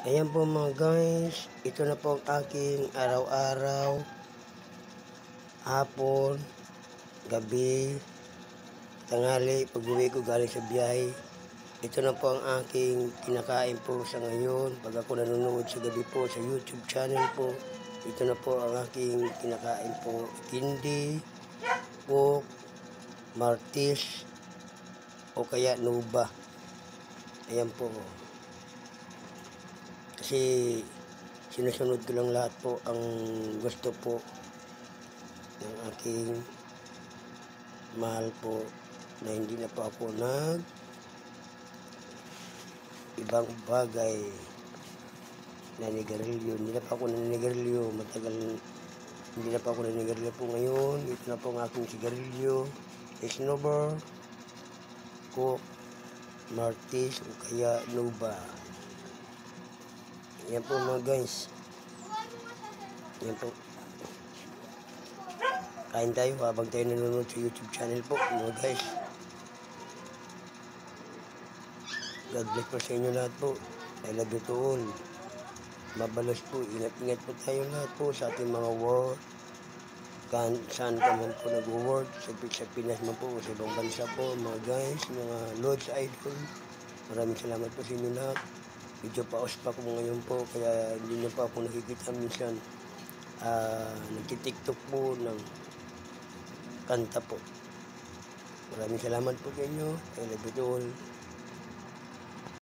Ayan po mga guys, ito na po ang aking araw-araw, hapon, gabi, tanghali, pag-uwi ko galing sa biyahe. Ito na po ang aking kinakain po sa ngayon. Pag ako nanonood sa gabi po sa YouTube channel po, ito na po ang aking kinakain po. Hindi, pork, martis, o kaya nuba. Ayan po. Kasi sinusunod ko lang lahat po ang gusto po ng aking mahal po, na hindi na po ako ibang bagay na nigarilyo. Hindi na pa ako naninigarilyo matagal. Hindi na pa ako naninigarilyo po ngayon. Ito na po ang aking sigarilyo, snowball, coke, martis, o kaya nuba. Yan po mga guys. Yan po. Kain tayo habang tayo nanonood sa YouTube channel po mga guys. God bless po sa inyo lahat po. I love you to all. Mabalos po. Ingat-ingat po tayo lahat po sa ating mga work. Saan ka man po nag-work. Sa Pinas man po. Sa ibang bansa po mga guys. Mga Lord's Idol. Maraming salamat po sa inyo lahat. Medyo paos pa ko ngayon po. Kaya hindi na pa ako nakikita minsan. Nagtitiktok po ng kanta po. Maraming salamat po sa inyo. I love you to all.